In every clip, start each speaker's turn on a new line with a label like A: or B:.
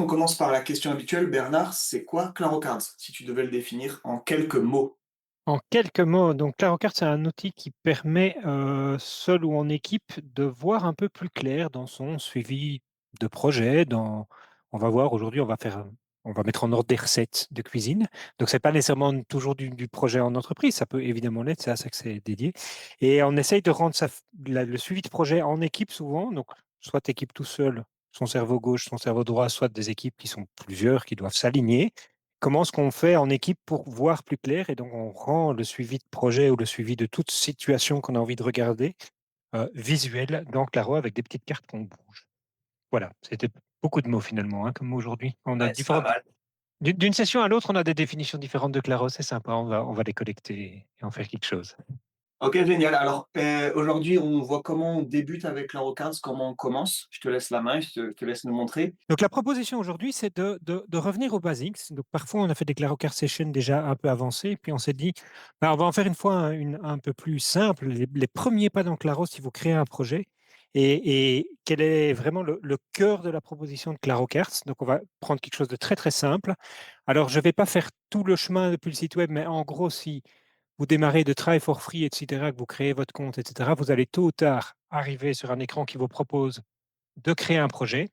A: commence par la question habituelle. Bernard, c'est quoi Claro Cards? Si tu devais le définir en quelques mots.
B: En quelques mots, donc Clarocart, c'est un outil qui permet, seul ou en équipe, de voir un peu plus clair dans son suivi de projet. On va voir aujourd'hui, on va mettre en ordre des recettes de cuisine. Donc c'est pas nécessairement toujours du projet en entreprise, ça peut évidemment l'être, c'est à ça que c'est dédié. Et on essaye de rendre le suivi de projet en équipe souvent, donc soit équipe tout seul, son cerveau gauche, son cerveau droit, soit des équipes qui sont plusieurs, qui doivent s'aligner. Comment est-ce qu'on fait en équipe pour voir plus clair? Et donc, on rend le suivi de projet ou le suivi de toute situation qu'on a envie de regarder visuel dans Claro avec des petites cartes qu'on bouge. Voilà, c'était beaucoup de mots finalement, hein, comme aujourd'hui. On a
A: Ouais, c'est pas
B: différentes.
A: mal.
B: D'une session à l'autre, on a des définitions différentes de Claro, c'est sympa, on va les collecter et en faire quelque chose.
A: Ok, génial. Alors, aujourd'hui, on voit comment on débute avec Claro Cards, comment on commence. Je te laisse la main, je te laisse nous montrer.
B: Donc la proposition aujourd'hui, c'est de revenir aux basics. Donc parfois, on a fait des Clarocare Sessions déjà un peu avancées, puis on s'est dit, bah, on va en faire une fois un peu plus simple, les premiers pas dans Claro si vous créez un projet, et quel est vraiment le cœur de la proposition de Clarocare. Donc on va prendre quelque chose de très très simple. Alors je ne vais pas faire tout le chemin depuis le site web, mais en gros, si vous démarrez de Try for Free, etc., que vous créez votre compte, etc., vous allez tôt ou tard arriver sur un écran qui vous propose de créer un projet.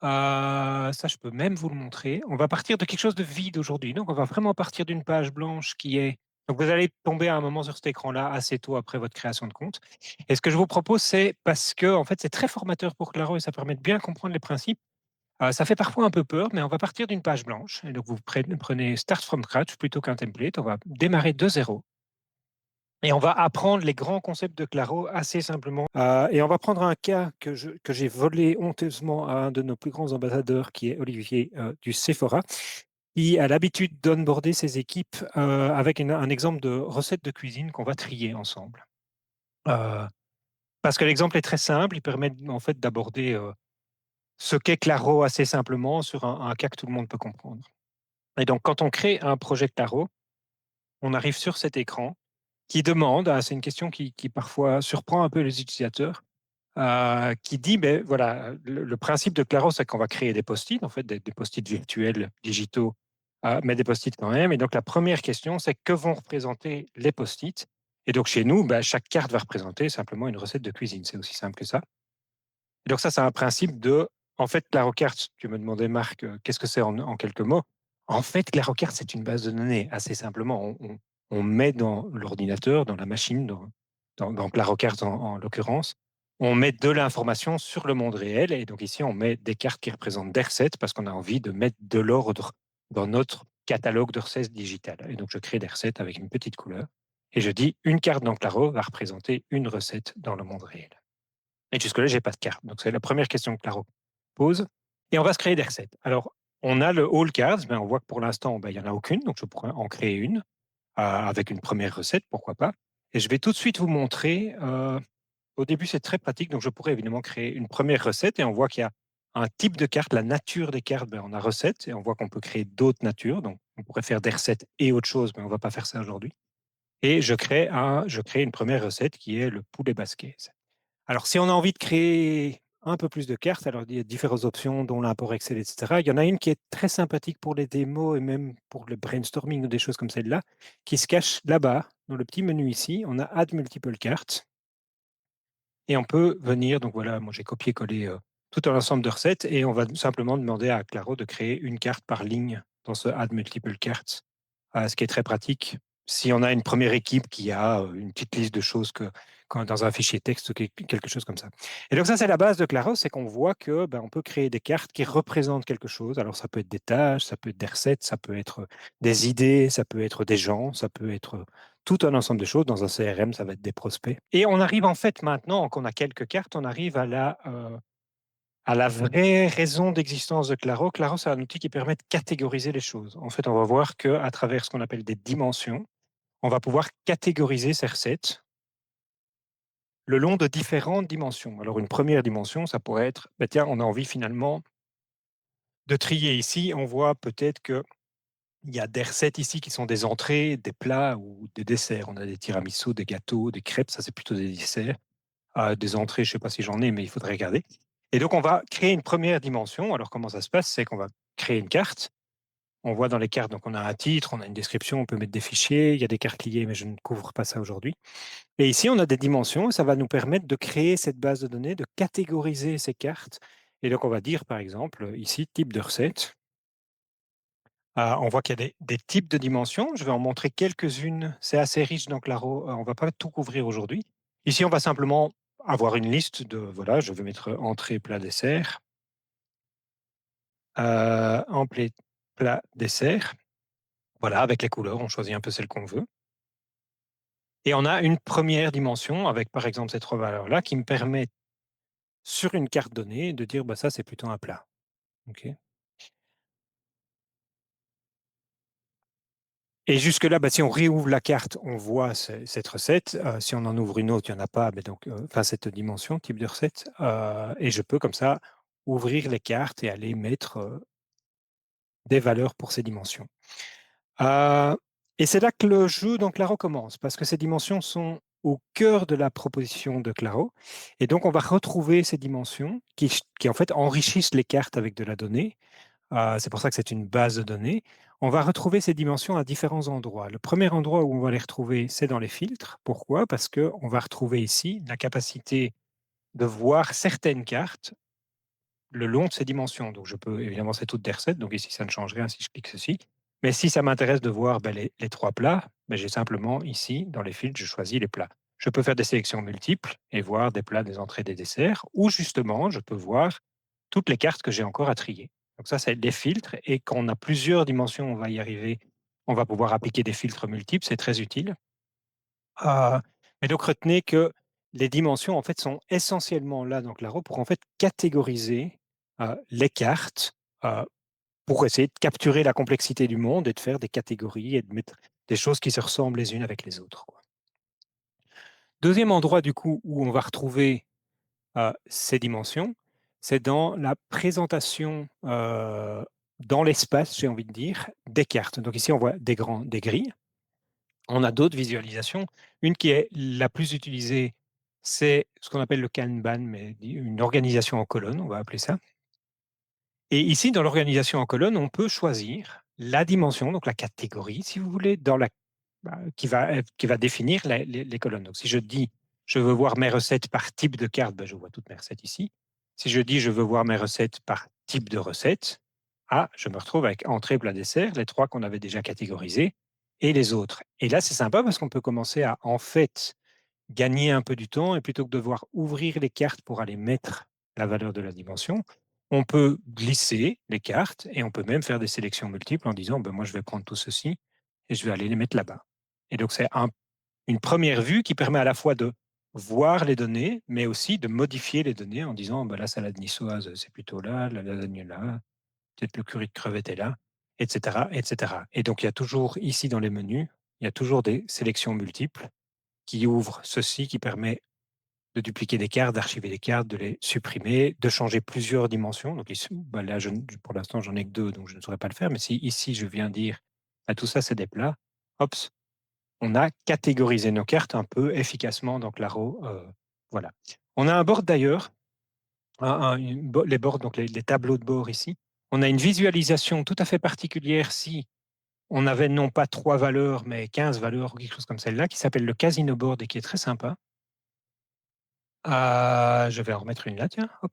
B: Ça, je peux même vous le montrer. On va partir de quelque chose de vide aujourd'hui. Donc, on va vraiment partir d'une page blanche qui est. Donc, vous allez tomber à un moment sur cet écran-là assez tôt après votre création de compte. Et ce que je vous propose, c'est parce que, en fait, c'est très formateur pour Claro et ça permet de bien comprendre les principes. Ça fait parfois un peu peur, mais on va partir d'une page blanche. Et donc, vous prenez Start from Scratch plutôt qu'un template. On va démarrer de zéro. Et on va apprendre les grands concepts de Claro assez simplement. Et on va prendre un cas que j'ai volé honteusement à un de nos plus grands ambassadeurs, qui est Olivier du Sephora, qui a l'habitude d'onboarder ses équipes avec un exemple de recette de cuisine qu'on va trier ensemble. Euh, Parce que l'exemple est très simple, il permet en fait d'aborder ce qu'est Claro assez simplement sur un cas que tout le monde peut comprendre. Et donc, quand on crée un projet Claro, on arrive sur cet écran qui demande, c'est une question qui parfois surprend un peu les utilisateurs, qui dit, ben voilà, le principe de Claro, c'est qu'on va créer des post-it, en fait, des post-it virtuels, digitaux, mais des post-it quand même. Et donc, la première question, c'est que vont représenter les post-it? Et donc, chez nous, ben, chaque carte va représenter simplement une recette de cuisine. C'est aussi simple que ça. Et donc, ça, c'est un principe de, en fait, Claro Carte, tu me demandais, Marc, qu'est-ce que c'est en quelques mots? En fait, Claro Carte, c'est une base de données, assez simplement. On met dans l'ordinateur, dans la machine, dans Claro Carte en l'occurrence, on met de l'information sur le monde réel. Et donc ici, on met des cartes qui représentent des recettes parce qu'on a envie de mettre de l'ordre dans notre catalogue de recettes digitales. Et donc, je crée des recettes avec une petite couleur. Et je dis, une carte dans Claro va représenter une recette dans le monde réel. Et jusque-là, j'ai pas de carte. Donc, c'est la première question que Claro pose. Et on va se créer des recettes. Alors, on a le All Cards, mais on voit que pour l'instant, ben, il n'y en a aucune. Donc, je pourrais en créer une avec une première recette, pourquoi pas. Et je vais tout de suite vous montrer. Au début, c'est très pratique. Donc, je pourrais évidemment créer une première recette et on voit qu'il y a un type de carte, la nature des cartes, ben, on a recette et on voit qu'on peut créer d'autres natures. Donc, on pourrait faire des recettes et autre chose, mais on ne va pas faire ça aujourd'hui. Et je crée une première recette qui est le poulet basquez. Alors, si on a envie de créer un peu plus de cartes, alors il y a différentes options, dont l'import Excel, etc. Il y en a une qui est très sympathique pour les démos et même pour le brainstorming ou des choses comme celle-là, qui se cache là-bas, dans le petit menu ici. On a Add Multiple Cartes et on peut venir, donc voilà, moi j'ai copié-collé tout un ensemble de recettes et on va simplement demander à Claro de créer une carte par ligne dans ce Add Multiple Cartes, ce qui est très pratique. Si on a une première équipe qui a une petite liste de choses dans un fichier texte, quelque chose comme ça. Et donc ça, c'est la base de Claro, c'est qu'on voit que ben, on peut créer des cartes qui représentent quelque chose. Alors ça peut être des tâches, ça peut être des recettes, ça peut être des idées, ça peut être des gens, ça peut être tout un ensemble de choses. Dans un CRM, ça va être des prospects. Et on arrive en fait maintenant qu'on a quelques cartes, on arrive à la vraie raison d'existence de Claro. Claro, c'est un outil qui permet de catégoriser les choses. En fait, on va voir qu'à travers ce qu'on appelle des dimensions, on va pouvoir catégoriser ces recettes le long de différentes dimensions. Alors, une première dimension, ça pourrait être, ben tiens, on a envie finalement de trier ici. On voit peut-être qu'il y a des recettes ici qui sont des entrées, des plats ou des desserts. On a des tiramisu, des gâteaux, des crêpes, ça c'est plutôt des desserts. Des entrées, je ne sais pas si j'en ai, mais il faudrait regarder. Et donc, on va créer une première dimension. Alors, comment ça se passe? C'est qu'on va créer une carte. On voit dans les cartes, donc on a un titre, on a une description, on peut mettre des fichiers, il y a des cartes liées, mais je ne couvre pas ça aujourd'hui. Et ici, on a des dimensions, et ça va nous permettre de créer cette base de données, de catégoriser ces cartes. Et donc, on va dire, par exemple, ici, type de recette. On voit qu'il y a des types de dimensions. Je vais en montrer quelques-unes. C'est assez riche dans Claro. On ne va pas tout couvrir aujourd'hui. Ici, on va simplement avoir une liste de, voilà, je vais mettre entrée, plat, dessert. Entrée, plat, dessert. Voilà, avec les couleurs, on choisit un peu celle qu'on veut. Et on a une première dimension avec, par exemple, ces trois valeurs-là qui me permettent, sur une carte donnée, de dire, bah, ça, c'est plutôt un plat. OK. Et jusque-là, bah, si on réouvre la carte, on voit cette recette. Si on en ouvre une autre, il n'y en a pas, mais donc, enfin, cette dimension, type de recette. Et je peux comme ça ouvrir les cartes et aller mettre des valeurs pour ces dimensions. Euh, et c'est là que le jeu dans Claro commence, parce que ces dimensions sont au cœur de la proposition de Claro. Et donc, on va retrouver ces dimensions qui en fait enrichissent les cartes avec de la donnée. C'est pour ça que c'est une base de données. On va retrouver ces dimensions à différents endroits. Le premier endroit où on va les retrouver, c'est dans les filtres. Pourquoi? Parce qu'on va retrouver ici la capacité de voir certaines cartes le long de ces dimensions. Donc, je peux, évidemment, c'est toutes des recettes, donc ici, ça ne change rien si je clique ceci. Mais si ça m'intéresse de voir ben, les trois plats, ben, j'ai simplement ici, dans les filtres, je choisis les plats. Je peux faire des sélections multiples et voir des plats, des entrées, des desserts, ou justement, je peux voir toutes les cartes que j'ai encore à trier. Donc ça, c'est des filtres, et quand on a plusieurs dimensions, on va y arriver, on va pouvoir appliquer des filtres multiples, c'est très utile. Mais donc retenez que les dimensions en fait sont essentiellement là dans Claro pour en fait catégoriser les cartes pour essayer de capturer la complexité du monde et de faire des catégories et de mettre des choses qui se ressemblent les unes avec les autres, quoi. Deuxième endroit du coup où on va retrouver ces dimensions, c'est dans la présentation dans l'espace, j'ai envie de dire, des cartes. Donc ici on voit des grilles. On a d'autres visualisations. Une qui est la plus utilisée, c'est ce qu'on appelle le Kanban, mais une organisation en colonne, on va appeler ça. Et ici, dans l'organisation en colonne, on peut choisir la dimension, donc la catégorie, si vous voulez, qui va définir les colonnes. Donc, si je dis, je veux voir mes recettes par type de carte, ben, je vois toutes mes recettes ici. Si je dis, je veux voir mes recettes par type de recette, je me retrouve avec entrée, plat, dessert, les trois qu'on avait déjà catégorisés, et les autres. Et là, c'est sympa parce qu'on peut commencer à, en fait, gagner un peu du temps, et plutôt que de devoir ouvrir les cartes pour aller mettre la valeur de la dimension, on peut glisser les cartes et on peut même faire des sélections multiples en disant, ben, moi, je vais prendre tout ceci et je vais aller les mettre là-bas. Et donc, c'est une première vue qui permet à la fois de voir les données, mais aussi de modifier les données en disant, ben, la salade niçoise, c'est plutôt là, la lasagne là, peut-être le curry de crevettes est là, etc., etc. Et donc, il y a toujours ici dans les menus, il y a toujours des sélections multiples qui ouvrent ceci, qui permet de dupliquer des cartes, d'archiver des cartes, de les supprimer, de changer plusieurs dimensions. Donc ici, bah là, pour l'instant, j'en ai que deux, donc je ne saurais pas le faire. Mais si ici, je viens dire, tout ça, c'est des plats, hop, on a catégorisé nos cartes un peu efficacement dans Claro. Voilà. On a un board d'ailleurs, les boards, donc les tableaux de bord ici. On a une visualisation tout à fait particulière si on avait non pas 3 valeurs, mais 15 valeurs ou quelque chose comme celle-là, qui s'appelle le Casino Board et qui est très sympa. Je vais en remettre une là, tiens. Hop.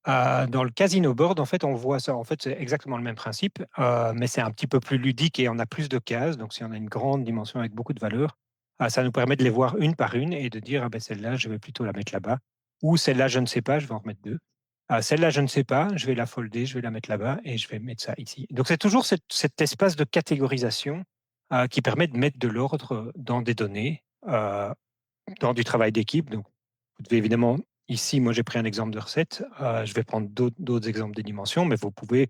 B: Dans le Casino Board, en fait, on voit ça. En fait, c'est exactement le même principe, mais c'est un petit peu plus ludique et on a plus de cases. Donc, si on a une grande dimension avec beaucoup de valeurs, ça nous permet de les voir une par une et de dire, ah ben, celle-là, je vais plutôt la mettre là-bas. Ou celle-là, je ne sais pas, je vais en remettre deux. Celle-là, je ne sais pas, je vais la folder, je vais la mettre là-bas et je vais mettre ça ici. Donc, c'est toujours cet espace de catégorisation qui permet de mettre de l'ordre dans des données, dans du travail d'équipe. Donc, vous devez évidemment, ici, moi j'ai pris un exemple de recette, je vais prendre d'autres exemples des dimensions, mais vous pouvez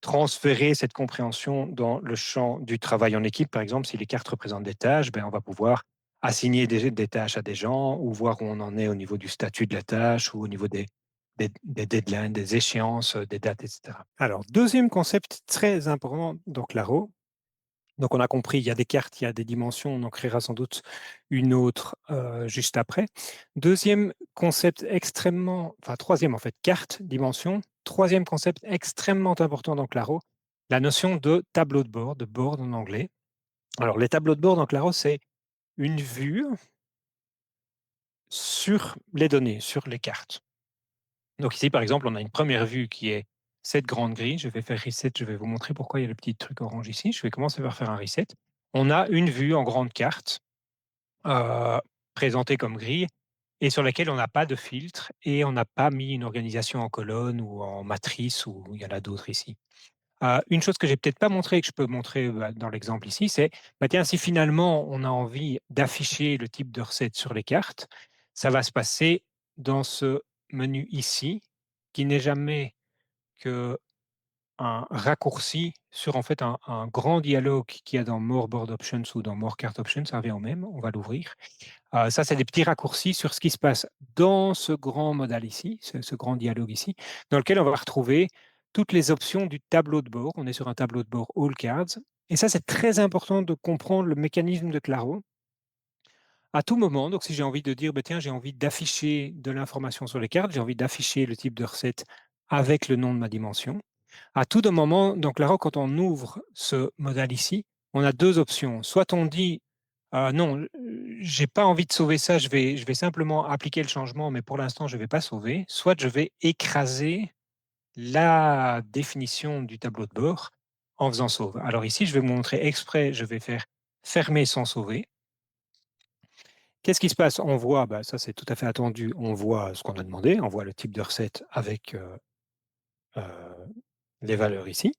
B: transférer cette compréhension dans le champ du travail en équipe. Par exemple, si les cartes représentent des tâches, ben, on va pouvoir assigner des tâches à des gens ou voir où on en est au niveau du statut de la tâche ou au niveau des deadlines, des échéances, des dates, etc. Alors, deuxième concept très important dans Claro, Donc on a compris, il y a des cartes, il y a des dimensions, on en créera sans doute une autre, juste après. Deuxième concept extrêmement enfin 3e en fait, carte, dimension. Troisième concept extrêmement important dans Claro, la notion de tableau de board en anglais. Alors les tableaux de bord dans Claro, c'est une vue sur les données, sur les cartes. Donc ici, par exemple, on a une première vue qui est cette grande grille. Je vais faire reset, je vais vous montrer pourquoi il y a le petit truc orange ici. Je vais commencer par faire un reset. On a une vue en grande carte, heu, présentée comme grille et sur laquelle on n'a pas de filtre et on n'a pas mis une organisation en colonne ou en matrice ou il y en a d'autres ici. Une chose que j'ai peut-être pas montré et que je peux montrer, dans l'exemple ici, c'est, bah, tiens, si finalement on a envie d'afficher le type de recette sur les cartes, ça va se passer dans ce menu ici, qui n'est jamais qu'un raccourci sur en fait un grand dialogue qu'il y a dans More Board Options ou dans More Card Options, ça revient au même, on va l'ouvrir. Ça, c'est des petits raccourcis sur ce qui se passe dans ce grand modal ici, ce grand dialogue ici, dans lequel on va retrouver toutes les options du tableau de bord. On est sur un tableau de bord All Cards et ça, c'est très important de comprendre le mécanisme de Claro. À tout moment, donc si j'ai envie de dire: «Bah, tiens, j'ai envie d'afficher de l'information sur les cartes, j'ai envie d'afficher le type de recette avec le nom de ma dimension». À tout de moment, donc là, quand on ouvre ce modal ici, on a 2 options. Soit on dit: Non, j'ai pas envie de sauver ça, je vais simplement appliquer le changement, mais pour l'instant, je ne vais pas sauver». Soit je vais écraser la définition du tableau de bord en faisant sauve. Alors ici, je vais vous montrer exprès, je vais faire fermer sans sauver. Qu'est-ce qui se passe? On voit, bah, ça c'est tout à fait attendu, on voit ce qu'on a demandé, on voit le type de recette avec, heu, les valeurs ici.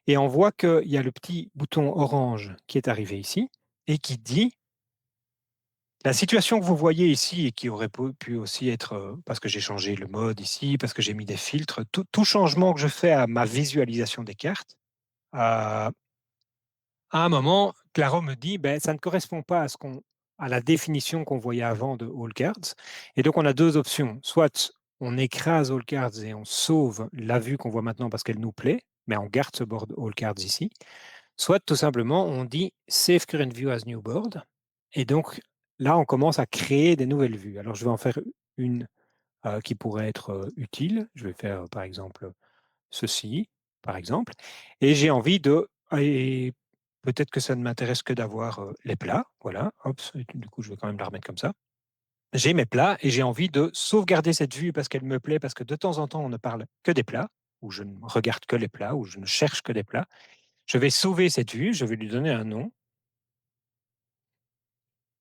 B: Et on voit qu'il y a le petit bouton orange qui est arrivé ici et qui dit: «La situation que vous voyez ici et qui aurait pu aussi être, parce que j'ai changé le mode ici, parce que j'ai mis des filtres, tout changement que je fais à ma visualisation des cartes, à un moment, Claro me dit: ben ça ne correspond pas à la définition qu'on voyait avant de All Cards». Et donc on a 2 options. Soit on écrase All Cards et on sauve la vue qu'on voit maintenant parce qu'elle nous plaît, mais on garde ce board All Cards ici. Soit tout simplement, on dit Save current view as new board. Et donc là, on commence à créer des nouvelles vues. Alors, je vais en faire une qui pourrait être utile. Je vais faire par exemple ceci, par exemple. Et j'ai envie de. Et peut-être que ça ne m'intéresse que d'avoir les plats. Voilà. Hop, du coup, je vais quand même la remettre comme ça. J'ai mes plats et j'ai envie de sauvegarder cette vue parce qu'elle me plaît, parce que de temps en temps, on ne parle que des plats, ou je ne regarde que les plats, ou je ne cherche que des plats. Je vais sauver cette vue, je vais lui donner un nom,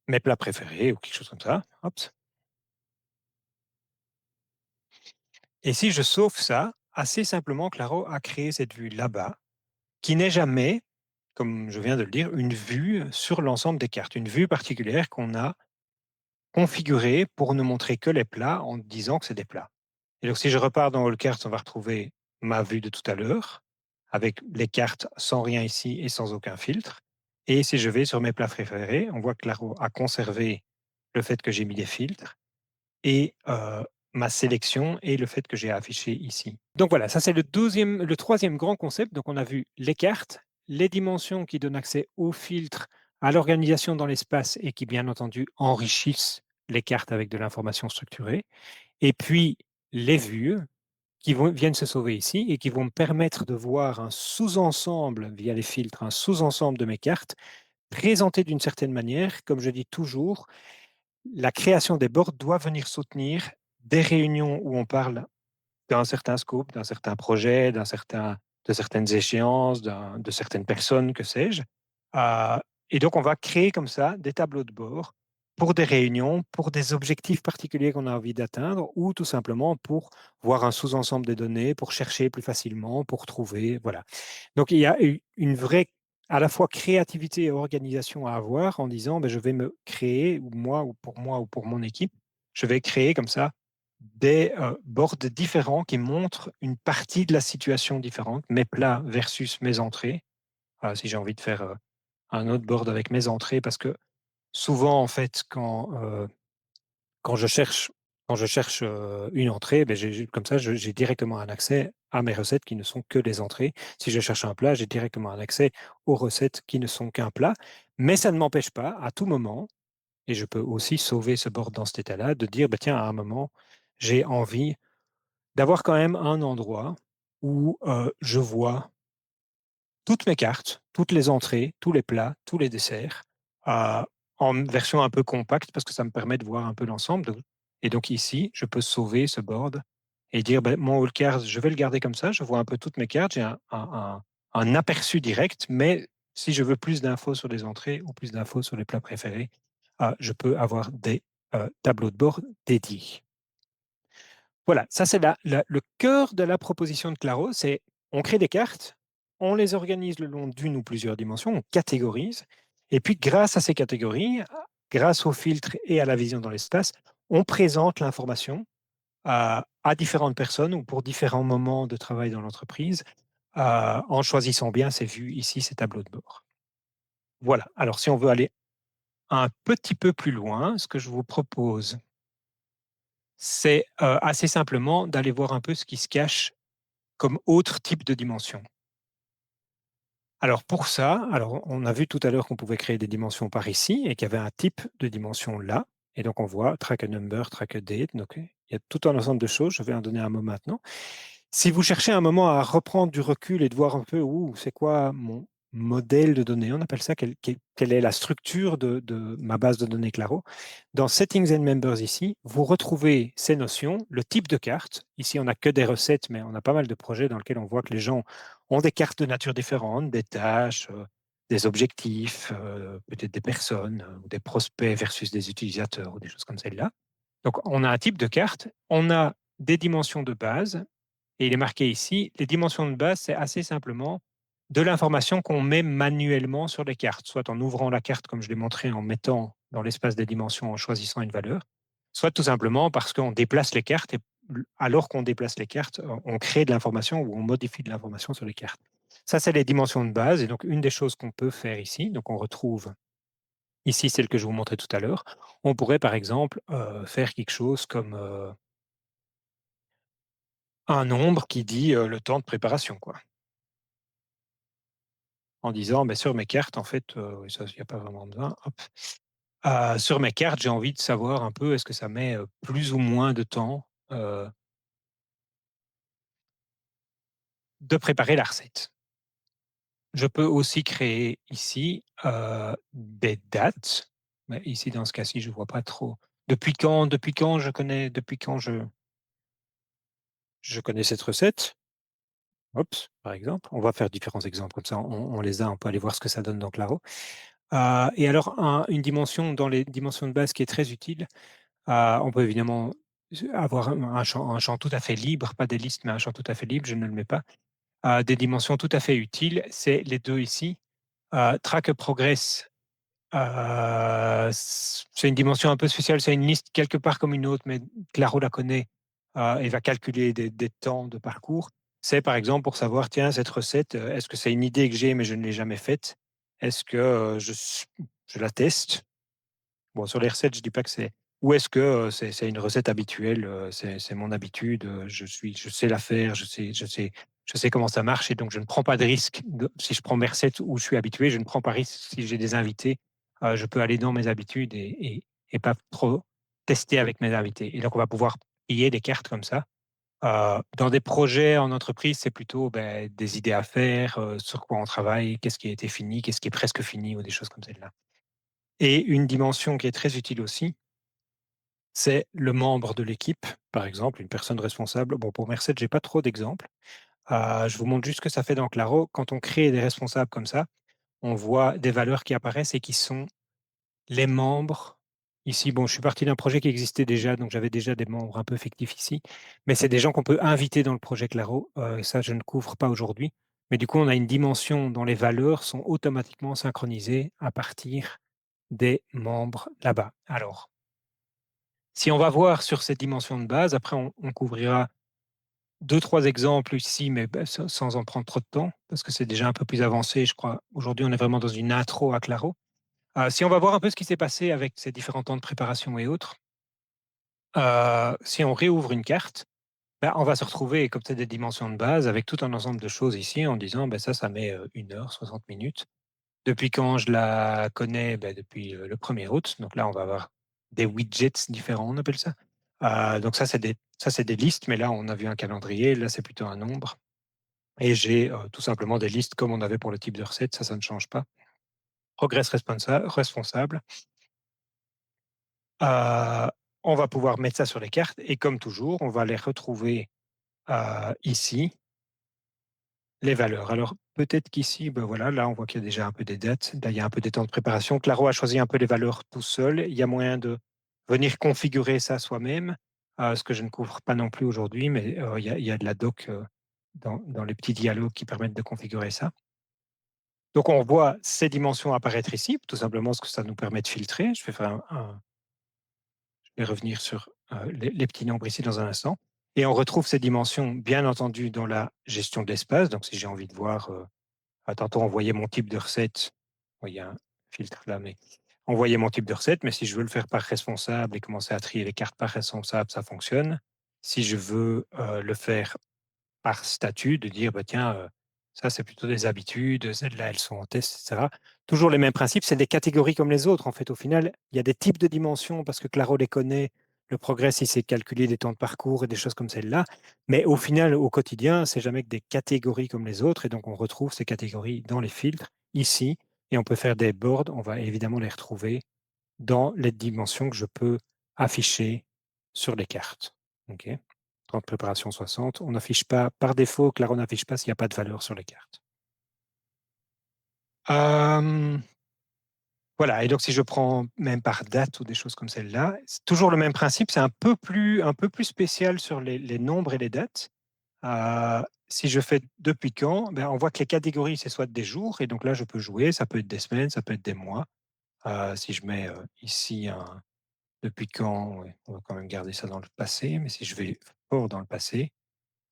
B: mes plats préférés ou quelque chose comme ça. Hop. Et si je sauve ça, assez simplement, Claro a créé cette vue là-bas, qui n'est jamais, comme je viens de le dire, une vue sur l'ensemble des cartes, une vue particulière qu'on a configurée pour ne montrer que les plats en disant que c'est des plats. Et donc si je repars dans All Cards, on va retrouver ma vue de tout à l'heure, avec les cartes sans rien ici et sans aucun filtre. Et si je vais sur mes plats préférés, on voit que Claro a conservé le fait que j'ai mis des filtres et ma sélection et le fait que j'ai affiché ici. Donc voilà, ça c'est le troisième grand concept. Donc on a vu les cartes, les dimensions qui donnent accès aux filtres, à l'organisation dans l'espace et qui bien entendu enrichissent les cartes avec de l'information structurée. Et puis les vues viennent se sauver ici et qui vont me permettre de voir un sous-ensemble via les filtres, un sous-ensemble de mes cartes présenté d'une certaine manière. Comme je dis toujours, la création des boards doit venir soutenir des réunions où on parle d'un certain scope, d'un certain projet, de certaines échéances, de certaines personnes, que sais-je. Euh, et donc, on va créer comme ça des tableaux de bord pour des réunions, pour des objectifs particuliers qu'on a envie d'atteindre, ou tout simplement pour voir un sous-ensemble des données, pour chercher plus facilement, pour trouver, voilà. Donc il y a une vraie à la fois créativité et organisation à avoir en disant, ben, je vais me créer, ou moi ou pour mon équipe, je vais créer comme ça des boards différents qui montrent une partie de la situation différente, mes plats versus mes entrées. Si j'ai envie de faire un autre board avec mes entrées, parce que souvent, en fait, quand je cherche, quand je cherche une entrée, ben, comme ça, j'ai directement un accès à mes recettes qui ne sont que des entrées. Si je cherche un plat, j'ai directement un accès aux recettes qui ne sont qu'un plat. Mais ça ne m'empêche pas, à tout moment, et je peux aussi sauver ce board dans cet état-là, de dire, ben, tiens, à un moment, j'ai envie d'avoir quand même un endroit où je vois toutes mes cartes, toutes les entrées, tous les plats, tous les desserts, euh, en version un peu compacte parce que ça me permet de voir un peu l'ensemble. Et donc ici, je peux sauver ce board et dire, ben, mon whole card, je vais le garder comme ça, je vois un peu toutes mes cartes, j'ai un aperçu direct, mais si je veux plus d'infos sur les entrées ou plus d'infos sur les plats préférés, je peux avoir des tableaux de bord dédiés. Voilà, ça c'est le cœur de la proposition de Claro, c'est on crée des cartes, on les organise le long d'une ou plusieurs dimensions, on catégorise, et puis grâce à ces catégories, grâce aux filtres et à la vision dans l'espace, on présente l'information à différentes personnes ou pour différents moments de travail dans l'entreprise, en choisissant bien ces vues ici, ces tableaux de bord. Voilà, alors si on veut aller un petit peu plus loin, ce que je vous propose, c'est assez simplement d'aller voir un peu ce qui se cache comme autre type de dimension. Alors pour ça, alors on a vu tout à l'heure qu'on pouvait créer des dimensions par ici et qu'il y avait un type de dimension là. Et donc on voit track a number, track a date. Donc il y a tout un ensemble de choses. Je vais en donner un mot maintenant. Si vous cherchez un moment à reprendre du recul et de voir un peu où c'est quoi mon modèle de données, on appelle ça quelle est la structure de ma base de données Claro. Dans Settings and Members ici, vous retrouvez ces notions, le type de carte. Ici, on n'a que des recettes, mais on a pas mal de projets dans lesquels on voit que les gens ont des cartes de nature différente, des tâches, des objectifs, peut-être des personnes, ou des prospects versus des utilisateurs ou des choses comme celle-là. Donc, on a un type de carte, on a des dimensions de base, et il est marqué ici, les dimensions de base, c'est assez simplement de l'information qu'on met manuellement sur les cartes, soit en ouvrant la carte, comme je l'ai montré, en mettant dans l'espace des dimensions, en choisissant une valeur, soit tout simplement parce qu'on déplace les cartes et alors qu'on déplace les cartes, on crée de l'information ou on modifie de l'information sur les cartes. Ça, c'est les dimensions de base. Et donc, une des choses qu'on peut faire ici, donc on retrouve ici celle que je vous montrais tout à l'heure, on pourrait par exemple faire quelque chose comme un nombre qui dit le temps de préparation, quoi. En disant, ben, sur mes cartes, en fait, oui, ça, il n'y a pas vraiment besoin. Hop. Sur mes cartes, j'ai envie de savoir un peu, est-ce que ça met plus ou moins de temps de préparer la recette. Je peux aussi créer ici des dates. Mais ici, dans ce cas-ci, je ne vois pas trop. Depuis quand je connais cette recette. Oups, par exemple. On va faire différents exemples comme ça. On les a, on peut aller voir ce que ça donne dans Claro. Et alors, une dimension dans les dimensions de base qui est très utile. On peut évidemment avoir un champ tout à fait libre, pas des listes, mais un champ tout à fait libre, je ne le mets pas. Des dimensions tout à fait utiles, c'est les deux ici. Track a progress, c'est une dimension un peu spéciale, c'est une liste quelque part comme une autre, mais Claro la connaît et va calculer des temps de parcours. C'est par exemple pour savoir, tiens, cette recette, est-ce que c'est une idée que j'ai mais je ne l'ai jamais faite? Est-ce que je la teste? Bon, sur les recettes, je dis pas que c'est. Ou est-ce que c'est une recette habituelle, c'est mon habitude, je sais la faire, je sais comment ça marche et donc je ne prends pas de risque. Si je prends mes recettes où je suis habitué, je ne prends pas risque. Si j'ai des invités, je peux aller dans mes habitudes et pas trop tester avec mes invités. Et donc on va pouvoir plier des cartes comme ça. Dans des projets en entreprise, c'est plutôt ben, des idées à faire, sur quoi on travaille, qu'est-ce qui a été fini, qu'est-ce qui est presque fini ou des choses comme celle-là. Et une dimension qui est très utile aussi, c'est le membre de l'équipe, par exemple, une personne responsable. Bon, pour Merced, j'ai pas trop d'exemples. Je vous montre juste ce que ça fait dans Claro. Quand on crée des responsables comme ça, on voit des valeurs qui apparaissent et qui sont les membres. Ici, bon, je suis parti d'un projet qui existait déjà, donc j'avais déjà des membres un peu fictifs ici, mais c'est des gens qu'on peut inviter dans le projet Claro. Ça, je ne couvre pas aujourd'hui. Mais du coup, on a une dimension dont les valeurs sont automatiquement synchronisées à partir des membres là-bas. Alors, si on va voir sur cette dimension de base, après on couvrira deux, trois exemples ici, mais sans en prendre trop de temps, parce que c'est déjà un peu plus avancé, je crois. Aujourd'hui, on est vraiment dans une intro à Claro. Si on va voir un peu ce qui s'est passé avec ces différents temps de préparation et autres, Si on réouvre une carte, bah, on va se retrouver, comme c'est des dimensions de base, avec tout un ensemble de choses ici en disant: «Bah, ça met, 1 heure, 60 minutes». Depuis quand je la connais? Bah, depuis, le 1er août. Donc là, on va avoir des widgets différents, on appelle ça. Donc ça, c'est des listes, mais là, on a vu un calendrier. Là, c'est plutôt un nombre et j'ai, tout simplement des listes comme on avait pour le type de recette. Ça ne change pas. Progress responsable. Heu, on va pouvoir mettre ça sur les cartes et comme toujours, on va les retrouver, ici, les valeurs. Alors peut-être qu'ici, ben voilà, là, on voit qu'il y a déjà un peu des dates. Là, il y a un peu des temps de préparation. Claro a choisi un peu les valeurs tout seul. Il y a moyen de venir configurer ça soi-même, ce que je ne couvre pas non plus aujourd'hui, mais il y a de la doc, dans les petits dialogues qui permettent de configurer ça. Donc on voit ces dimensions apparaître ici, tout simplement ce que ça nous permet de filtrer. Je vais faire je vais revenir sur, les petits nombres ici dans un instant et on retrouve ces dimensions, bien entendu, dans la gestion de l'espace. Donc si j'ai envie de voir, tantôt on voyait mon type de recette. Bon, il y a un filtre là, mais on voyait mon type de recette, mais si je veux le faire par responsable et commencer à trier les cartes par responsable, ça fonctionne. Si je veux, le faire par statut, de dire: «Bah, tiens, ça, c'est plutôt des habitudes, celles-là, elles sont en test» et cetera. Toujours les mêmes principes, c'est des catégories comme les autres, en fait, au final. Il y a des types de dimensions parce que Claro les connaît. Le progrès, il sait calculer des temps de parcours et des choses comme celle-là. Mais au final, au quotidien, c'est jamais que des catégories comme les autres et donc on retrouve ces catégories dans les filtres, ici et on peut faire des boards. On va évidemment les retrouver dans les dimensions que je peux afficher sur les cartes. OK? Temps de préparation 60. On n'affiche pas par défaut, Claro n'affiche pas s'il n'y a pas de valeur sur les cartes. Hem, voilà et donc si je prends même par date ou des choses comme celle-là, c'est toujours le même principe, c'est un peu plus spécial sur les nombres et les dates. Si je fais depuis quand, ben, on voit que les catégories, c'est soit des jours et donc là, je peux jouer, ça peut être des semaines, ça peut être des mois. Si je mets, ici un depuis quand, ouais, on va quand même garder ça dans le passé, mais si je vais fort dans le passé,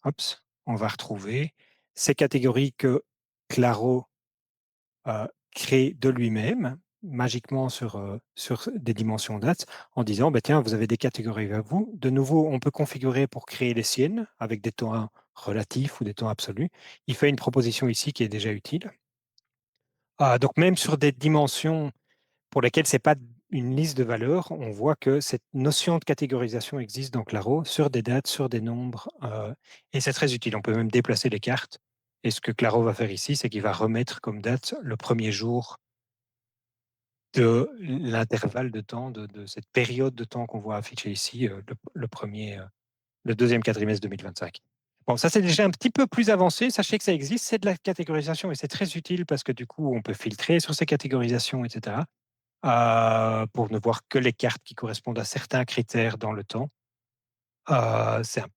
B: Hops, on va retrouver ces catégories que Claro crée de lui-même, magiquement sur des dimensions dates, en disant, bah, tiens, vous avez des catégories à vous. De nouveau, on peut configurer pour créer les siennes avec des temps relatifs ou des temps absolus. Il fait une proposition ici qui est déjà utile. Donc même sur des dimensions pour lesquelles c'est pas une liste de valeurs, on voit que cette notion de catégorisation existe dans Claro sur des dates, sur des nombres, et c'est très utile. On peut même déplacer les cartes. Et ce que Claro va faire ici, c'est qu'il va remettre comme date le premier jour de l'intervalle de temps, de cette période de temps qu'on voit afficher ici, le deuxième quadrimestre 2025. Bon, ça c'est déjà un petit peu plus avancé. Sachez que ça existe, c'est de la catégorisation et c'est très utile parce que du coup, on peut filtrer sur ces catégorisations, etc. Pour ne voir que les cartes qui correspondent à certains critères dans le temps. C'est un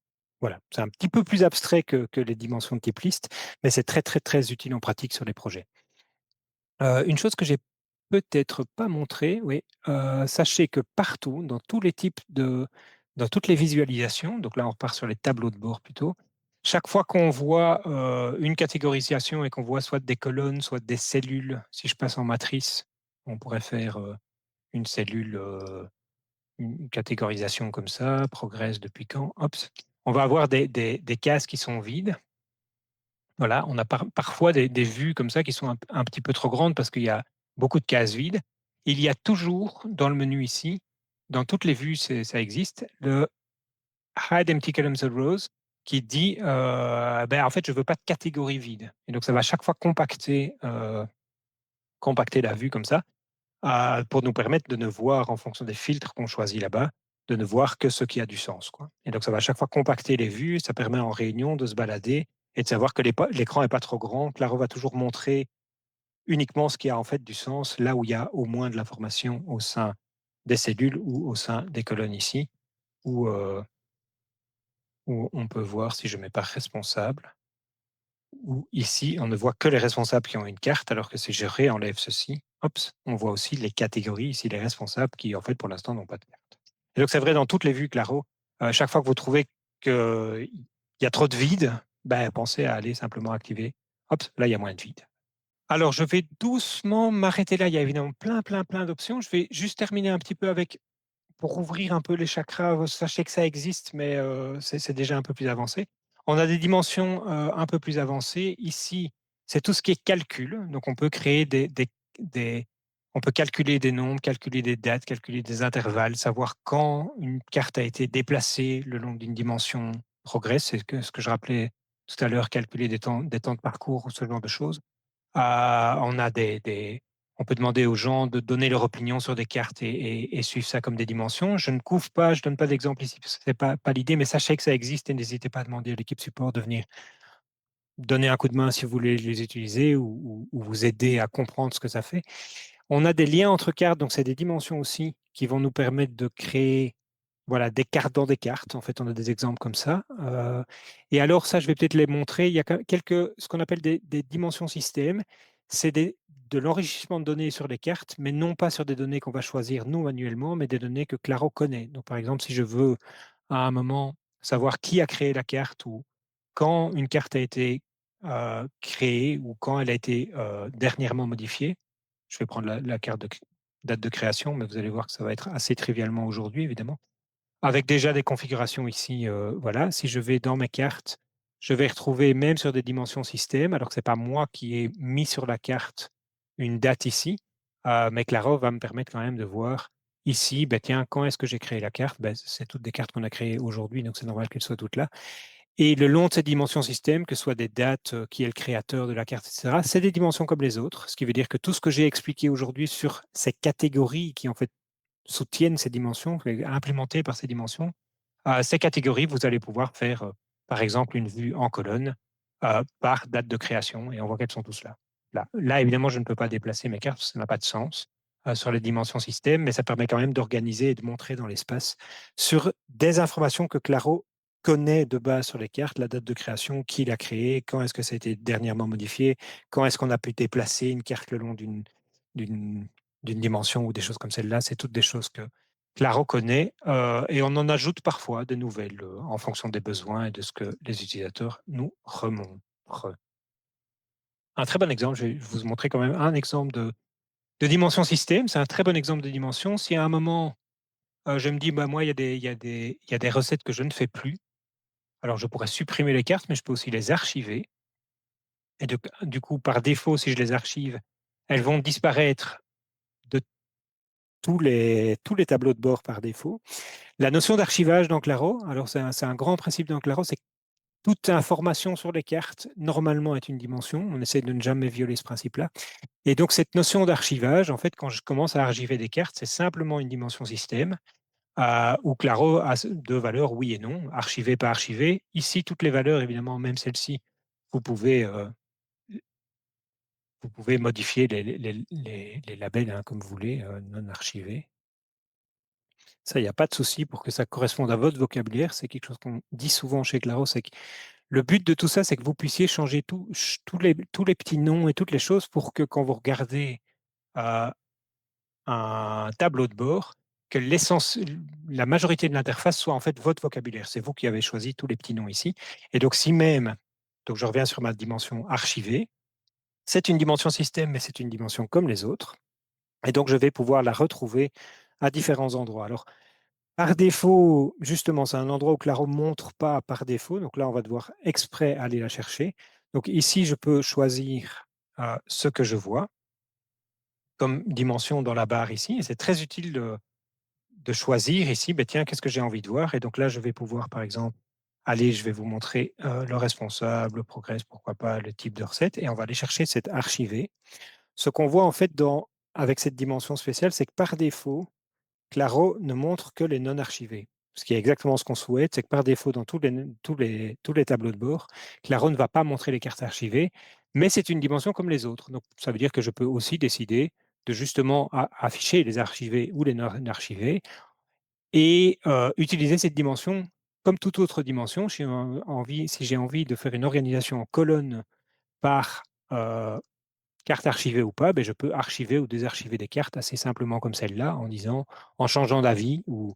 B: voilà, c'est un petit peu plus abstrait que les dimensions de type liste, mais c'est très, très, très utile en pratique sur les projets. Une chose que j'ai peut-être pas montrée, oui, sachez que partout, dans toutes les visualisations, donc là on repart sur les tableaux de bord plutôt, chaque fois qu'on voit, une catégorisation et qu'on voit soit des colonnes, soit des cellules, si je passe en matrice, on pourrait faire, une cellule, une catégorisation comme ça, progresse depuis quand, hop, on va avoir des cases qui sont vides. Voilà, on a parfois des vues comme ça qui sont un petit peu trop grandes parce qu'il y a beaucoup de cases vides. Il y a toujours dans le menu ici, dans toutes les vues, ça existe, le Hide Empty Columns or Rows qui dit, ben, en fait, je veux pas de catégorie vide et donc ça va à chaque fois compacter la vue comme ça. Pour nous permettre de ne voir, en fonction des filtres qu'on choisit là-bas, de ne voir que ce qui a du sens, quoi. Et donc ça va à chaque fois compacter les vues, ça permet en réunion de se balader et de savoir que l'écran est pas trop grand. Claro va toujours montrer uniquement ce qui a en fait du sens, là où il y a au moins de l'information au sein des cellules ou au sein des colonnes ici, où, où on peut voir si je mets pas responsable, ou ici, on ne voit que les responsables qui ont une carte, alors que si je réenlève ceci, hop, on voit aussi les catégories, ici les responsables qui, en fait, pour l'instant, n'ont pas de carte. Et donc, c'est vrai dans toutes les vues Claro, chaque fois que vous trouvez qu'il y a trop de vide, ben, pensez à aller simplement activer. Hop, là, il y a moins de vide. Alors, je vais doucement m'arrêter là. Il y a évidemment plein, plein, plein d'options. Je vais juste terminer un petit peu avec pour ouvrir un peu les chakras, sachez que ça existe, mais c'est déjà un peu plus avancé. On a des dimensions un peu plus avancées. Ici, c'est tout ce qui est calcul. Donc, on peut créer on peut calculer des nombres, calculer des dates, calculer des intervalles, savoir quand une carte a été déplacée le long d'une dimension progresse. C'est ce que je rappelais tout à l'heure, calculer des temps de parcours ou ce genre de choses. On a on peut demander aux gens de donner leur opinion sur des cartes et suivre ça comme des dimensions. Je ne couvre pas, je donne pas d'exemple ici parce que c'est pas l'idée, mais sachez que ça existe et n'hésitez pas à demander à l'équipe support de venir donner un coup de main si vous voulez les utiliser ou vous aider à comprendre ce que ça fait. On a des liens entre cartes, donc c'est des dimensions aussi qui vont nous permettre de créer voilà, des cartes dans des cartes. En fait, on a des exemples comme ça. Et alors, ça, je vais peut-être les montrer. Il y a ce qu'on appelle des dimensions système. C'est de l'enrichissement de données sur les cartes, mais non pas sur des données qu'on va choisir nous manuellement, mais des données que Claro connaît. Donc, par exemple, si je veux à un moment savoir qui a créé la carte ou quand une carte a été créée ou quand elle a été dernièrement modifiée, je vais prendre la carte de date de création, mais vous allez voir que ça va être assez trivialement aujourd'hui, évidemment. Avec déjà des configurations ici, voilà. Si je vais dans mes cartes, je vais retrouver même sur des dimensions système, alors que c'est pas moi qui ai mis sur la carte une date ici, mais Claro va me permettre quand même de voir ici, ben tiens, quand est-ce que j'ai créé la carte? Ben, c'est toutes des cartes qu'on a créées aujourd'hui, donc c'est normal qu'elles soient toutes là. Et le long de ces dimensions système, que ce soit des dates, qui est le créateur de la carte, etc., c'est des dimensions comme les autres, ce qui veut dire que tout ce que j'ai expliqué aujourd'hui sur ces catégories qui en fait soutiennent ces dimensions, implémentées par ces dimensions, ces catégories, vous allez pouvoir faire, par exemple, une vue en colonne par date de création, et on voit qu'elles sont tous là. Là, évidemment, je ne peux pas déplacer mes cartes, ça n'a pas de sens sur les dimensions système, mais ça permet quand même d'organiser et de montrer dans l'espace sur des informations que Claro connaît de base sur les cartes, la date de création, qui l'a créée, quand est-ce que ça a été dernièrement modifié, quand est-ce qu'on a pu déplacer une carte le long d'une dimension ou des choses comme celle-là. C'est toutes des choses que la reconnaît et on en ajoute parfois de nouvelles en fonction des besoins et de ce que les utilisateurs nous remontrent. Un très bon exemple, je vais vous montrer quand même un exemple de dimension système. C'est un très bon exemple de dimension. Si à un moment, je me dis, bah, moi, il y a des recettes que je ne fais plus, alors je pourrais supprimer les cartes, mais je peux aussi les archiver. Et du coup, par défaut, si je les archive, elles vont disparaître de tous les tableaux de bord par défaut. La notion d'archivage dans Claro, alors c'est un grand principe dans Claro, c'est que toute information sur les cartes, normalement, est une dimension. On essaie de ne jamais violer ce principe-là. Et donc, cette notion d'archivage, en fait, quand je commence à archiver des cartes, c'est simplement une dimension système où Claro a deux valeurs, oui et non, archivé, pas archivé. Ici, toutes les valeurs, évidemment, même celle-ci, vous pouvez, euh, vous pouvez modifier les labels hein, comme vous voulez, non archivés. Ça, il n'y a pas de souci pour que ça corresponde à votre vocabulaire. C'est quelque chose qu'on dit souvent chez Claro, c'est que le but de tout ça, c'est que vous puissiez changer tous les petits noms et toutes les choses pour que quand vous regardez euh, un tableau de bord, que la majorité de l'interface soit en fait votre vocabulaire. C'est vous qui avez choisi tous les petits noms ici. Et donc, si même, donc je reviens sur ma dimension archivée, c'est une dimension système, mais c'est une dimension comme les autres. Et donc, je vais pouvoir la retrouver à différents endroits. Alors, par défaut, justement, c'est un endroit où Claro ne montre pas par défaut. Donc là, on va devoir exprès aller la chercher. Donc ici, je peux choisir ce que je vois comme dimension dans la barre ici. Et c'est très utile de choisir ici, ben, tiens, qu'est-ce que j'ai envie de voir? Et donc là, je vais pouvoir, par exemple, aller, je vais vous montrer le responsable, le progress, pourquoi pas, le type de recette. Et on va aller chercher cet archivé. Ce qu'on voit en fait avec cette dimension spéciale, c'est que par défaut, Claro ne montre que les non archivés. Ce qui est exactement ce qu'on souhaite, c'est que par défaut, dans tous les tableaux de bord, Claro ne va pas montrer les cartes archivées, mais c'est une dimension comme les autres. Donc, ça veut dire que je peux aussi décider de justement afficher les archivés ou les non archivés et utiliser cette dimension comme toute autre dimension. Si j'ai envie de faire une organisation en colonne par carte archivée ou pas, ben je peux archiver ou désarchiver des cartes assez simplement comme celle-là en changeant d'avis ou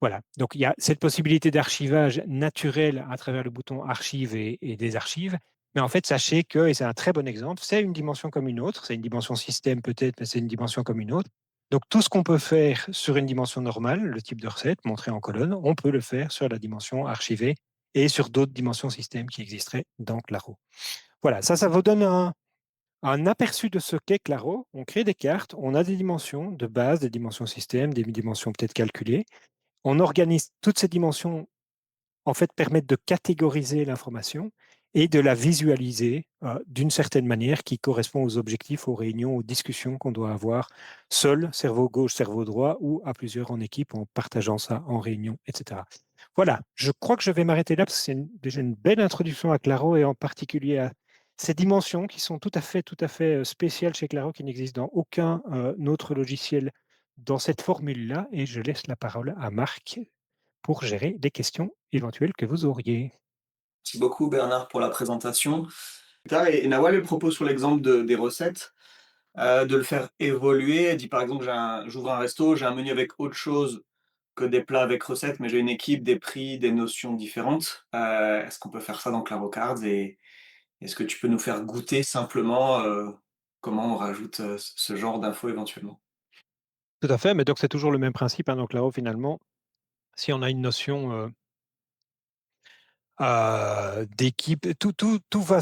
B: voilà. Donc il y a cette possibilité d'archivage naturel à travers le bouton archive et désarchive. Mais en fait, sachez que, et c'est un très bon exemple, c'est une dimension comme une autre, c'est une dimension système peut-être, mais c'est une dimension comme une autre. Donc tout ce qu'on peut faire sur une dimension normale, le type de recette montré en colonne, on peut le faire sur la dimension archivée et sur d'autres dimensions système qui existeraient dans Claro. Voilà, ça vous donne un aperçu de ce qu'est Claro. On crée des cartes, on a des dimensions de base, des dimensions système, des dimensions peut-être calculées. On organise toutes ces dimensions en fait, permettent de catégoriser l'information et de la visualiser d'une certaine manière qui correspond aux objectifs, aux réunions, aux discussions qu'on doit avoir seul, cerveau gauche, cerveau droit, ou à plusieurs en équipe en partageant ça en réunion, etc. Voilà, je crois que je vais m'arrêter là parce que c'est déjà une belle introduction à Claro et en particulier à ces dimensions qui sont tout à fait spéciales chez Claro, qui n'existent dans aucun autre logiciel dans cette formule-là. Et je laisse la parole à Marc pour gérer les questions éventuelles que vous auriez.
A: Merci beaucoup Bernard pour la présentation. Et Nawal elle propose sur l'exemple des recettes, de le faire évoluer. Elle dit par exemple, j'ouvre un resto, j'ai un menu avec autre chose que des plats avec recettes, mais j'ai une équipe, des prix, des notions différentes. Est-ce qu'on peut faire ça dans Claro Cards et est-ce que tu peux nous faire goûter simplement, comment on rajoute, ce genre d'infos éventuellement?
B: Tout à fait, mais donc c'est toujours le même principe, hein, donc là-haut finalement, si on a une notion d'équipe, tout va,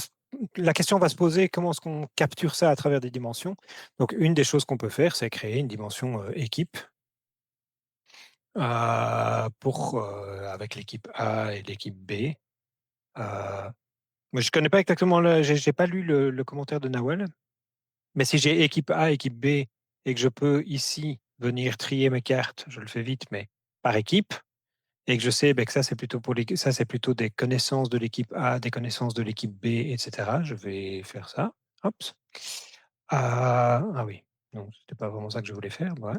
B: la question va se poser comment est-ce qu'on capture ça à travers des dimensions. Donc une des choses qu'on peut faire, c'est créer une dimension équipe avec l'équipe A et l'équipe B. Euh, Moi, je connais pas exactement, j'ai pas lu le commentaire de Nawal, mais si j'ai équipe A, équipe B, et que je peux ici venir trier mes cartes, je le fais vite, mais par équipe, et que je sais ben, que ça c'est plutôt ça c'est plutôt des connaissances de l'équipe A, des connaissances de l'équipe B, etc. Je vais faire ça. Hop. Ah oui, non, c'était pas vraiment ça que je voulais faire. Ouais.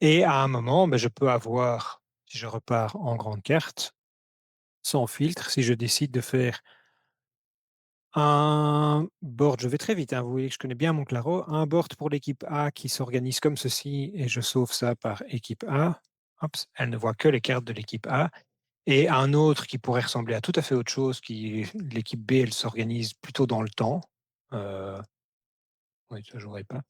B: Et à un moment, ben, je peux avoir, si je repars en grande carte, sans filtre, si je décide de faire un board, je vais très vite, hein, vous voyez que je connais bien mon Claro. Un board pour l'équipe A qui s'organise comme ceci et je sauve ça par équipe A. Hop, elle ne voit que les cartes de l'équipe A. Et un autre qui pourrait ressembler à tout à fait autre chose, qui l'équipe B, elle s'organise plutôt dans le temps. Euh, oui, ça, je n'aurais pas.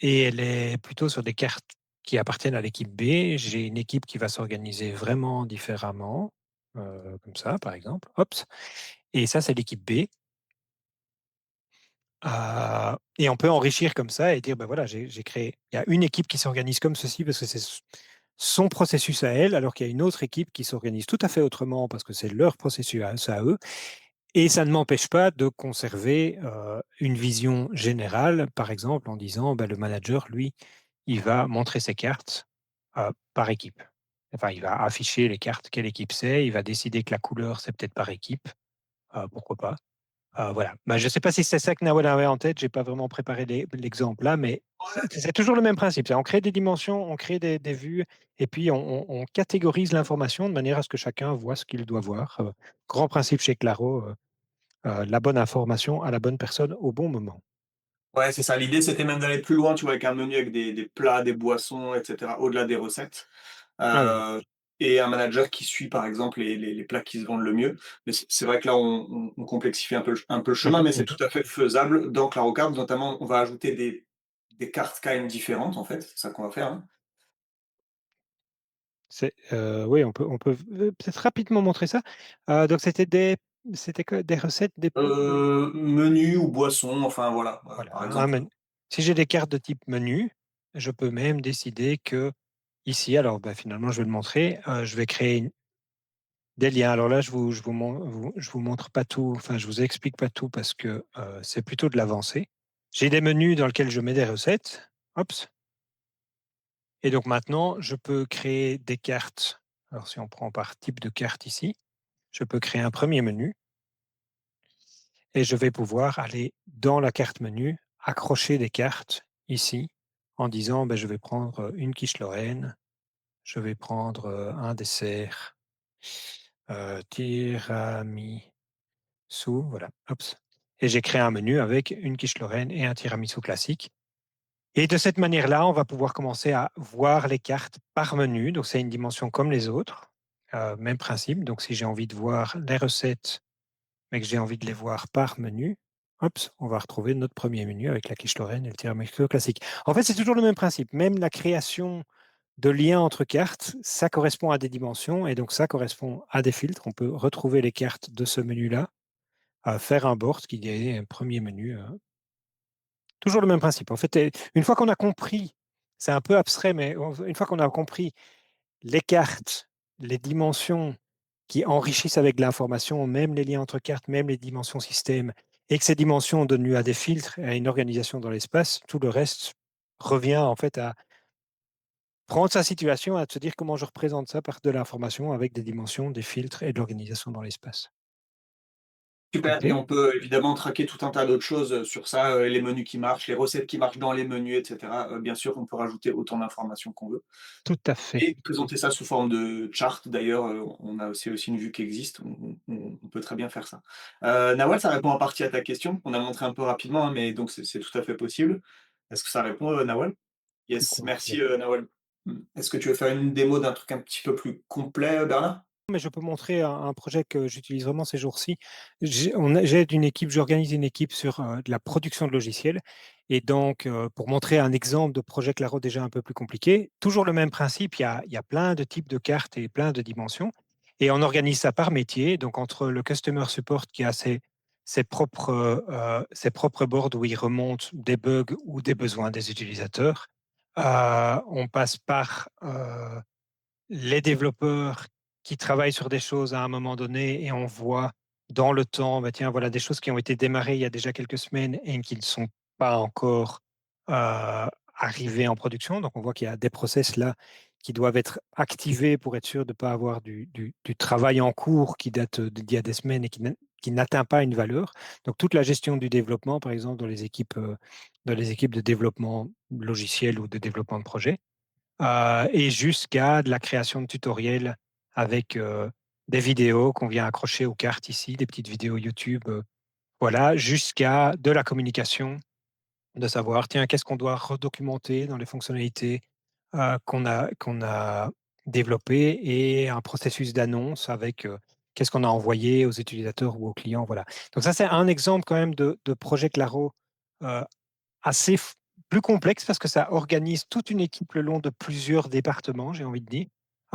B: Et elle est plutôt sur des cartes qui appartiennent à l'équipe B. J'ai une équipe qui va s'organiser vraiment différemment, comme ça, par exemple. Hop. Et ça, c'est l'équipe B. Et on peut enrichir comme ça et dire, ben voilà, j'ai créé, il y a une équipe qui s'organise comme ceci parce que c'est son processus à elle, alors qu'il y a une autre équipe qui s'organise tout à fait autrement parce que c'est leur processus à eux. Et ça ne m'empêche pas de conserver une vision générale, par exemple, en disant, ben, le manager, lui, il va montrer ses cartes par équipe. Enfin, il va afficher les cartes, quelle équipe c'est, il va décider que la couleur, c'est peut-être par équipe, pourquoi pas. Voilà. Bah, je ne sais pas si c'est ça que Nawal avait en tête, j'ai pas vraiment préparé l'exemple là, mais c'est toujours le même principe. On crée des dimensions, on crée des vues, et puis on catégorise l'information de manière à ce que chacun voit ce qu'il doit voir. Grand principe chez Claro, la bonne information à la bonne personne au bon moment.
A: Ouais, c'est ça. L'idée, c'était même d'aller plus loin, tu vois, avec un menu avec des plats, des boissons, et cetera, au-delà des recettes.
B: Ah oui,
A: Heu et un manager qui suit, par exemple, les plats qui se vendent le mieux. Mais c'est vrai que là, on complexifie un peu le chemin,
B: mhm,
A: mais c'est
B: mhm.
A: tout à fait faisable dans Claro Cards. Notamment, on va ajouter des cartes quand même différentes, en fait. C'est ça qu'on va faire, hein.
B: Oui, on peut peut-être rapidement montrer ça. Donc c'était des recettes,
A: Menu ou boisson, enfin voilà,
B: voilà,
A: par
B: un
A: exemple.
B: menu. Si j'ai des cartes de type menu, je peux même décider que ici, alors bah, finalement, je vais le montrer, je vais créer des liens. Alors là, je vous montre pas tout, enfin, je vous explique pas tout parce que c'est plutôt de l'avancée. J'ai des menus dans lesquels je mets des recettes. Hop. Et donc maintenant, je peux créer des cartes. Alors si on prend par type de carte ici, je peux créer un premier menu et je vais pouvoir aller dans la carte menu, accrocher des cartes ici en disant ben, je vais prendre une quiche Lorraine, je vais prendre un dessert tiramisu, voilà, hop. Et j'ai créé un menu avec une quiche Lorraine et un tiramisu classique. Et de cette manière-là, on va pouvoir commencer à voir les cartes par menu. Donc c'est une dimension comme les autres, même principe. Donc si j'ai envie de voir les recettes, mais que j'ai envie de les voir par menu, hop, on va retrouver notre premier menu avec la quiche Lorraine et le tiramisu classique. En fait, c'est toujours le même principe. Même la création de liens entre cartes, ça correspond à des dimensions et donc ça correspond à des filtres. On peut retrouver les cartes de ce menu-là, faire un board qui est un premier menu. Toujours le même principe. En fait, une fois qu'on a compris, c'est un peu abstrait, mais une fois qu'on a compris les cartes, les dimensions qui enrichissent avec de l'information, même les liens entre cartes, même les dimensions système, et que ces dimensions donnent lieu à des filtres et à une organisation dans l'espace, tout le reste revient en fait à prendre sa situation, à se dire comment je représente ça par de l'information avec des dimensions, des filtres et de l'organisation dans l'espace.
A: Super, et
B: OK,
A: on peut évidemment traquer tout un tas d'autres choses, sur ça, les menus qui marchent, les recettes qui marchent dans les menus et cetera. Bien sûr, on peut rajouter autant d'informations qu'on veut
B: tout à fait.
A: et présenter ça sous forme de chart d'ailleurs, on a aussi une vue qui existe, on peut très bien faire ça. Nawal, ça répond en partie à ta question. On a montré un peu rapidement, hein, mais donc c'est tout à fait possible. Est-ce que ça répond, Nawal?
B: Plus
A: Yes, merci,
B: complet.
A: Nawal. Est-ce que tu veux faire une démo d'un truc un petit peu plus complet, Bernard?
B: Mais je peux montrer un projet que j'utilise vraiment ces jours-ci. J'aide une équipe, j'organise une équipe sur de la production de logiciels. Et donc, pour montrer un exemple de projet Claro déjà un peu plus compliqué, toujours le même principe, il y a plein de types de cartes et plein de dimensions. Et on organise ça par métier. Donc, entre le Customer Support qui a ses propres boards où il remonte des bugs ou des besoins des utilisateurs, on passe par les développeurs qui travaillent sur des choses à un moment donné et on voit dans le temps, bah tiens, voilà des choses qui ont été démarrées il y a déjà quelques semaines et qui ne sont pas encore arrivées en production. Donc on voit qu'il y a des process là qui doivent être activés pour être sûr de ne pas avoir du travail en cours qui date d'il y a des semaines et qui n'atteint pas une valeur. Donc toute la gestion du développement, par exemple, dans les équipes de développement logiciel ou de développement de projet et jusqu'à de la création de tutoriels avec des vidéos qu'on vient accrocher aux cartes ici, des petites vidéos YouTube, voilà, jusqu'à de la communication, de savoir, tiens, qu'est-ce qu'on doit redocumenter dans les fonctionnalités qu'on a développées et un processus d'annonce avec qu'est-ce qu'on a envoyé aux utilisateurs ou aux clients, voilà. Donc ça, c'est un exemple quand même de projet Claro euh, assez plus complexe parce que ça organise toute une équipe le long de plusieurs départements, j'ai envie de dire.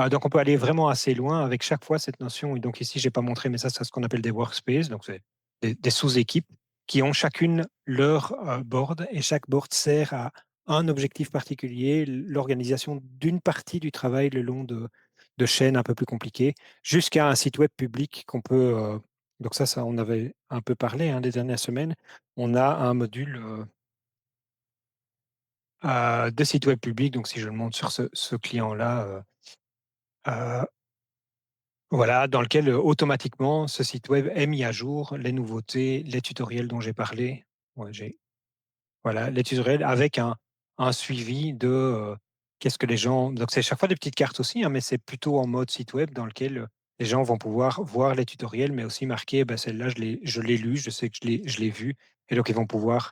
B: Donc on peut aller vraiment assez loin avec chaque fois cette notion. Et donc ici, j'ai pas montré, mais ça, c'est ce qu'on appelle des workspaces. Donc c'est des sous-équipes qui ont chacune leur board et chaque board sert à un objectif particulier, l'organisation d'une partie du travail le long de chaînes un peu plus compliquées, jusqu'à un site web public qu'on peut. Donc ça, on avait un peu parlé les dernières semaines. On a un module de sites web publics. Donc, si je le montre sur ce client-là, euh, voilà, dans lequel automatiquement ce site web est mis à jour, les nouveautés, les tutoriels dont j'ai parlé. Ouais, voilà, les tutoriels avec un suivi de qu'est-ce que les gens. Donc, c'est chaque fois des petites cartes aussi, hein, mais c'est plutôt en mode site web dans lequel les gens vont pouvoir voir les tutoriels, mais aussi marquer, ben, celle-là, je l'ai lu, je sais que je l'ai vu. Et donc, ils vont pouvoir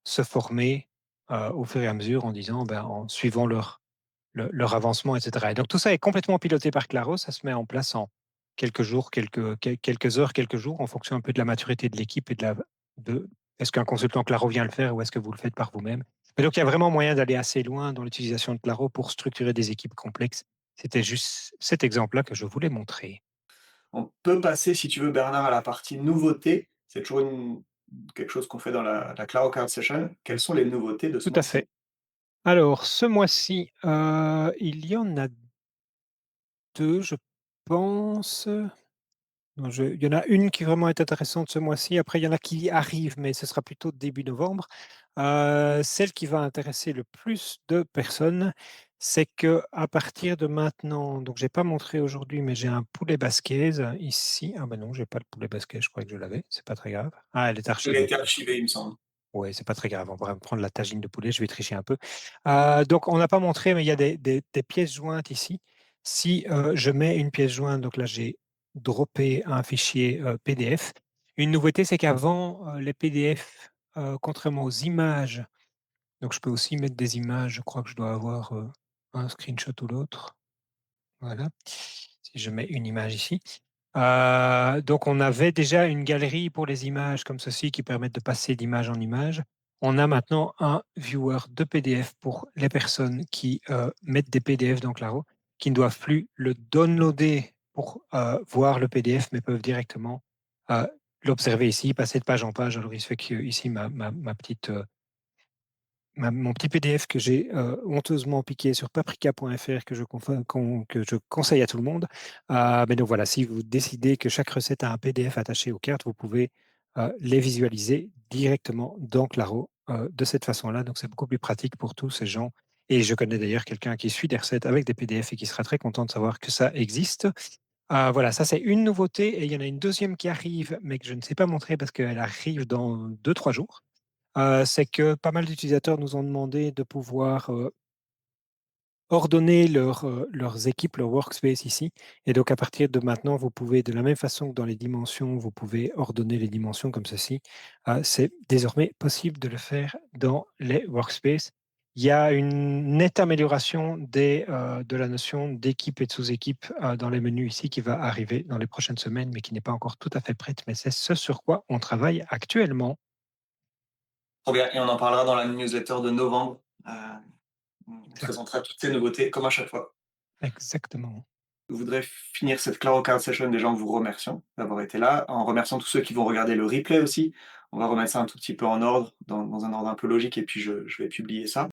B: se former au fur et à mesure en disant, ben, en suivant leur avancement, etc. Et donc tout ça est complètement piloté par Claro, ça se met en place en quelques jours, quelques heures, quelques jours, en fonction un peu de la maturité de l'équipe et de est-ce qu'un consultant Claro vient le faire ou est-ce que vous le faites par vous-même. Mais donc il y a vraiment moyen d'aller assez loin dans l'utilisation de Claro pour structurer des équipes complexes. C'était juste cet exemple-là que je voulais montrer.
A: On peut passer, si tu veux, Bernard, à la partie nouveautés. C'est toujours quelque chose qu'on fait dans la Claro Card Session. Quelles sont les nouveautés de ce
B: Tout à
A: mois-ci?
B: fait. Alors, ce mois-ci, il y en a deux, je pense. Non, il y en a une qui vraiment est intéressante ce mois-ci. Après, il y en a qui arrivent, mais ce sera plutôt début novembre. Celle qui va intéresser le plus de personnes, c'est que à partir de maintenant, donc j'ai pas montré aujourd'hui, mais j'ai un poulet basquaise ici. Ah ben non, j'ai pas le poulet basquaise, je crois que je l'avais. C'est pas très grave. Ah, elle est
A: Elle a
B: archivée.
A: été archivée, il me semble.
B: Oui, c'est pas très grave. On va prendre la tagine de poulet. Je vais tricher un peu. Donc, on n'a pas montré, mais il y a des pièces jointes ici. Si je mets une pièce jointe, donc là, j'ai droppé un fichier PDF. Une nouveauté, c'est qu'avant, les PDF, contrairement aux images, donc je peux aussi mettre des images. Je crois que je dois avoir un screenshot ou l'autre. Voilà. Si je mets une image ici. Donc on avait déjà une galerie pour les images comme ceci qui permettent de passer d'image en image. On a maintenant un viewer de PDF pour les personnes qui, mettent des PDF dans Claro, qui ne doivent plus le downloader pour, voir le PDF, mais peuvent directement, heu, l'observer ici, passer de page en page. Alors il se fait qu'ici ma petite, mon petit PDF que j'ai honteusement piqué sur paprika.fr que je conseille à tout le monde. Mais donc voilà, si vous décidez que chaque recette a un PDF attaché aux cartes, vous pouvez les visualiser directement dans Claro de cette façon-là. Donc c'est beaucoup plus pratique pour tous ces gens. Et je connais d'ailleurs quelqu'un qui suit des recettes avec des PDF et qui sera très content de savoir que ça existe. Voilà, ça c'est une nouveauté et il y en a une deuxième qui arrive, mais que je ne sais pas montrer parce qu'elle arrive dans 2 3 jours. C'est que pas mal d'utilisateurs nous ont demandé de pouvoir, ordonner leurs équipes, leur workspace ici et donc à partir de maintenant, vous pouvez de la même façon que dans les dimensions, vous pouvez ordonner les dimensions comme ceci, c'est désormais possible de le faire dans les workspaces. Il y a une nette amélioration de la notion d'équipe et de sous-équipe, dans les menus ici qui va arriver dans les prochaines semaines, mais qui n'est pas encore tout à fait prête, mais c'est ce sur quoi on travaille actuellement.
A: Trop bien et on en parlera dans la newsletter de novembre. On
B: Exact
A: présentera toutes ces nouveautés comme à chaque fois.
B: exactement.
A: Je voudrais finir cette Claro Card Session déjà en vous remerciant d'avoir été là, en remerciant tous ceux qui vont regarder le replay aussi. On va remettre ça un tout petit peu en ordre, dans un ordre un peu logique et puis je vais publier ça.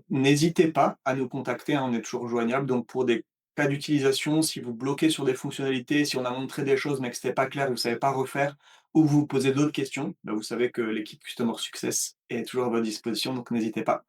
A: N'hésitez pas à nous contacter, hein, on est toujours joignable, donc pour des cas d'utilisation, si vous bloquez sur des fonctionnalités, si on a montré des choses mais que c'était pas clair, vous ne savez pas refaire ou vous vous posez d'autres questions, bah, vous savez que l'équipe Customer Success est toujours à votre disposition, donc n'hésitez pas.